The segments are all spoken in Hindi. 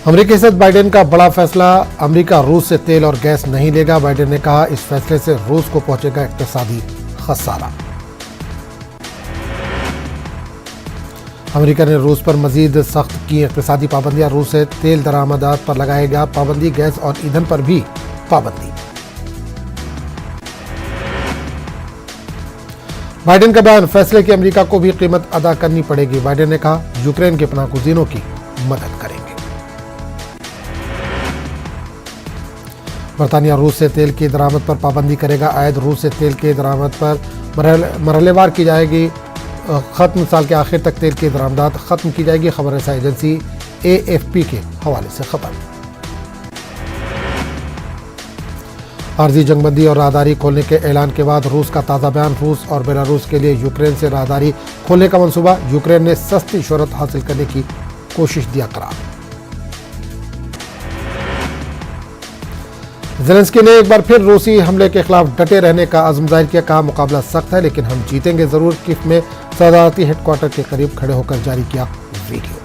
अमेरिकी सदर बाइडेन का बड़ा फैसला, अमेरिका रूस से तेल और गैस नहीं लेगा। बाइडेन ने कहा इस फैसले से रूस को पहुंचेगा इक्तिसादी खसारा। अमेरिका ने रूस पर मजीद सख्त की इक्तिसादी पाबंदियां। रूस से तेल दरामदात पर लगाएगा पाबंदी, गैस और ईंधन पर भी पाबंदी। बाइडेन का बयान, फैसले की अमेरिका को भी कीमत अदा करनी पड़ेगी। बाइडेन ने कहा यूक्रेन के पनाहगजीनों की मदद करेंगे। बरतानिया रूस से तेल की दरामद पर पाबंदी करेगा आयद। रूस से तेल की दरामद पर मरहलेवार की जाएगी खत्म। साल के आखिर तक तेल की दरामदात खत्म की जाएगी। खबर रसा एजेंसी AFP के हवाले से खबर। आर्जी जंगबंदी और राहदारी खोलने के ऐलान के बाद रूस का ताज़ा बयान। रूस और बेलारूस के लिए यूक्रेन से राहदारी खोलने का मंसूबा। यूक्रेन ने सस्ती शोहरत हासिल करने की कोशिश दिया करार। ज़ेलेंस्की ने एक बार फिर रूसी हमले के खिलाफ डटे रहने का अज़्म जाहिर किया। कहा मुकाबला सख्त है लेकिन हम जीतेंगे जरूर। कीव में सदारती हेडक्वार्टर के करीब खड़े होकर जारी किया वीडियो।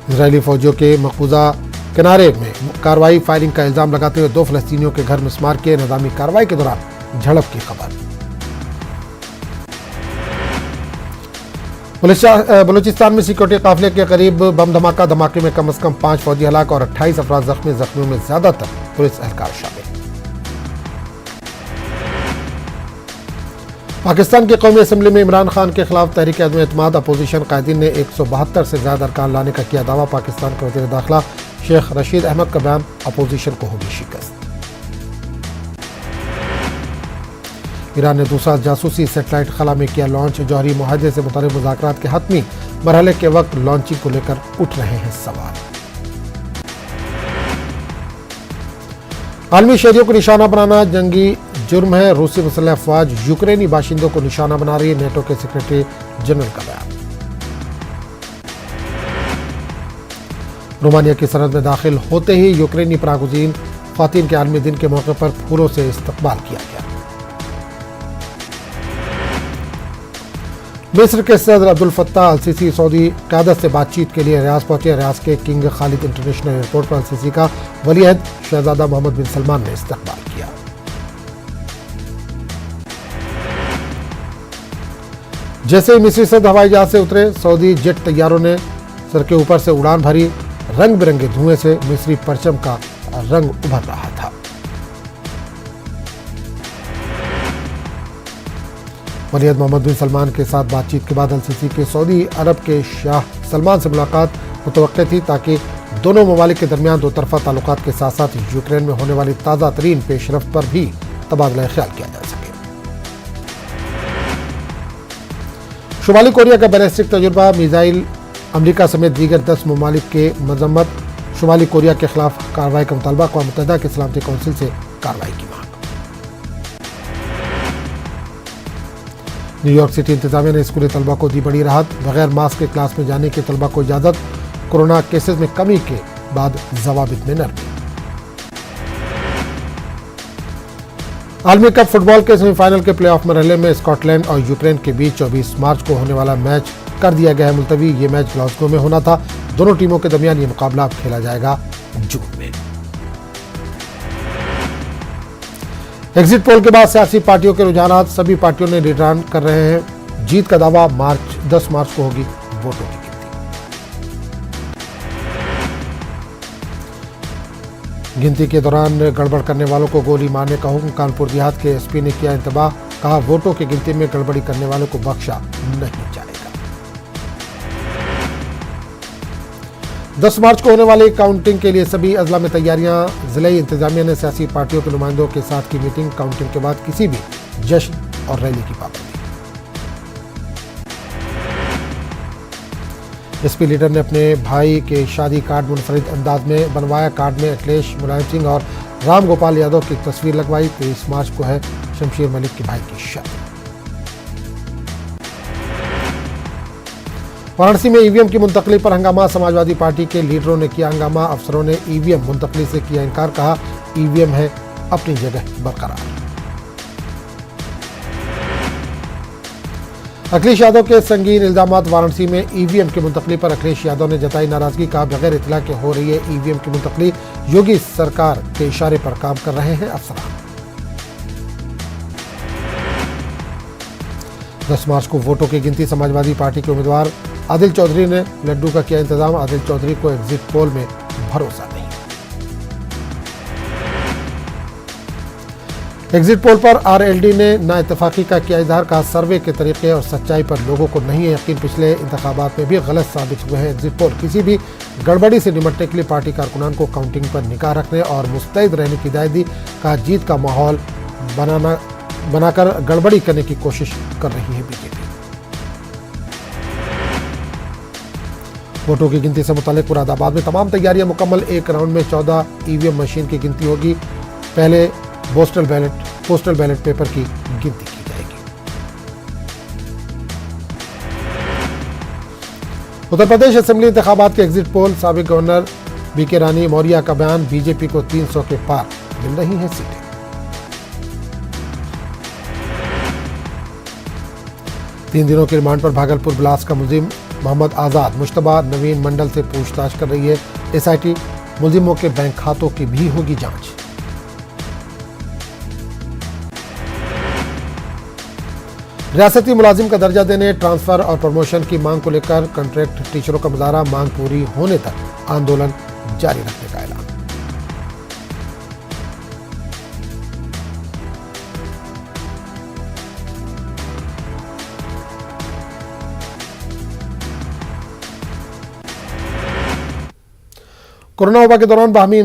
इजरायली फौजियों के मकबूजा किनारे में कार्रवाई, फायरिंग का इल्जाम लगाते हुए 2 फलस्तीनियों के घर मिसमार किए। निज़ामी कार्रवाई के दौरान झड़प की खबर। बलूचिस्तान में सिक्योरिटी काफिले के करीब बम धमाका। धमाके में कम से कम 5 फौजी हलाक और 28 अफराद जख्मी। जख्मियों में ज्यादातर पुलिस एहलकार शामिल। पाकिस्तान की कौमी असम्बली में इमरान खान के खिलाफ तहरीक अदम एतमाद। अपोजिशन कायदीन ने 172 से ज्यादा अरकान लाने का किया दावा। पाकिस्तान के वज़ीर दाखिला शेख रशीद अहमद का बयान, अपोजिशन को होगी शिकस्त। ईरान ने दूसरा जासूसी सेटेलाइट खला में किया लॉन्च। जौहरी मुआहदे से मुताल्लिक़ मुज़ाकरात के हतमी मरहले के वक्त लॉन्चिंग को लेकर उठ रहे हैं सवाल। आलमी शहरियों को निशाना बनाना जंगी जुर्म है। रूसी मुसल्लह अफवाज यूक्रेनी बाशिंदों को निशाना बना रही है। नेटो के सेक्रेटरी जनरल का बयान। रोमानिया की सरहद में दाखिल होते ही यूक्रेनी पनाहगज़ीन ख़वातीन के आलमी दिन के मौके पर फूलों से इस्तकबाल किया गया। मिस्र के सदर Abdul Fattah al Sisi Saudi क़यादत से बातचीत के लिए रियाद पहुंचे। रियाद के किंग खालिद इंटरनेशनल एयरपोर्ट पर अल सीसी का वलीअहद शहजादा मोहम्मद बिन सलमान ने इस्तकबाल किया। जैसे ही मिस्री सदर हवाई जहाज से उतरे, सऊदी जेट तैयारों ने सर के ऊपर से उड़ान भरी। रंग बिरंगे धुएं से मिस्री परचम का रंग उभर रहा था। वलीअहद मोहम्मद बिन सलमान के साथ बातचीत के बाद अल सीसी के सऊदी अरब के शाह सलमान से मुलाकात मुतवक्के थी ताकि दोनों ममालिक के दरमियान दो तरफा ताल्लुकात के साथ साथ यूक्रेन में होने वाली ताज़ा तरीन पेशरफ्त पर भी तबादला ख्याल किया जा सके। शुमाली कोरिया का बैलिस्टिक तजुर्बा, मिसाइल, अमरीका समेत दीगर 10 ममालिक के मजम्मत। शुमाली कोरिया के खिलाफ कार्रवाई का मुतालबा। अक़वाम मुत्तहिदा के सलामती कौंसिल से कार्रवाई की मांग। न्यूयॉर्क सिटी इंतजामिया ने स्कूली तलबा को दी बड़ी राहत। बगैर मास्क के क्लास में जाने के तलबा को इजाज़त। कोरोना केसेस में कमी के बाद ज़वाबित में नरमी। आलमी कप फुटबॉल के सेमीफाइनल के प्लेऑफ मरहले में स्कॉटलैंड और यूक्रेन के बीच 24 मार्च को होने वाला मैच कर दिया गया है मुलतवी। ये मैच ग्लासगो में होना था। दोनों टीमों के दरमियान ये मुकाबला अब खेला जाएगा जून में। एग्जिट पोल के बाद सियासी पार्टियों के रुझानात, सभी पार्टियों ने रिटर्न कर रहे हैं। जीत का दावा, 10 मार्च को होगी वोटों की गिनती के दौरान गड़बड़ करने वालों को गोली मारने का हुक्म। कानपुर देहात के एसपी ने किया इंतबाह। कहा वोटों की गिनती में गड़बड़ी करने वालों को बख्शा नहीं जाएगा। 10 मार्च को होने वाली काउंटिंग के लिए सभी अजला में तैयारियां। जिले इंतजामिया ने सियासी पार्टियों के नुमाइंदों के साथ की मीटिंग। काउंटिंग के बाद किसी भी जश्न और रैली की पाबंदी। एसपी लीडर ने अपने भाई के शादी कार्ड मुनफरिद अंदाज में बनवाया। कार्ड में अखिलेश, मुलायम सिंह और राम गोपाल यादव की तस्वीर लगवाई। 23 मार्च को है शमशेर मलिक के भाई की शादी। वाराणसी में ईवीएम की मुंतकली पर हंगामा। समाजवादी पार्टी के लीडरों ने किया हंगामा। अफसरों ने ईवीएम मुंतकली से किया इनकार। कहा ईवीएम है अपनी जगह बरकरार। अखिलेश यादव के संगीन इल्जामात। वाराणसी में ईवीएम की मुंतकली पर अखिलेश यादव ने जताई नाराजगी। कहा, बगैर इतला के हो रही है ईवीएम की मुंतकली। योगी सरकार के इशारे पर काम कर रहे हैं अफसरान। 10 मार्च को वोटों की गिनती। समाजवादी पार्टी के उम्मीदवार आदिल चौधरी ने लड्डू का किया इंतजाम। आदिल चौधरी को एग्जिट पोल में भरोसा नहीं। एग्जिट पोल पर आरएलडी ने नाइतफाकी का किया इजहार। कहा, सर्वे के तरीके और सच्चाई पर लोगों को नहीं है यकीन। पिछले इंतखाबात में भी गलत साबित हुए हैं एग्जिट पोल। किसी भी गड़बड़ी से निपटने के लिए पार्टी कारकुनान को काउंटिंग पर निगाह रखने और मुस्तैद रहने की हिदायत दी। कहा, जीत का माहौल बनाकर गड़बड़ी करने की कोशिश कर रही है बीजेपी। वोटों की गिनती से मुतालिक मुरादाबाद में तमाम तैयारियां मुकम्मल। एक राउंड में 14 ईवीएम मशीन की गिनती होगी। पहले पोस्टल बैलेट पेपर की गिनती की जाएगी। उत्तर प्रदेश असेंबली इंतखाबात के एग्जिट पोल। साबिक गवर्नर बीके रानी मौर्य का बयान। बीजेपी को 300 के पार मिल रही हैं सीटें। तीन दिनों के रिमांड पर भागलपुर ब्लास्ट का मुलजिम मोहम्मद आजाद। मुश्तबा नवीन मंडल से पूछताछ कर रही है एसआईटी। मुलजिमों के बैंक खातों की भी होगी जांच। रियासती मुलाजिम का दर्जा देने, ट्रांसफर और प्रमोशन की मांग को लेकर कॉन्ट्रैक्ट टीचरों का मुजाहरा। मांग पूरी होने तक आंदोलन जारी रखने का ऐलान। कोरोना वबा के दौरान बाहमी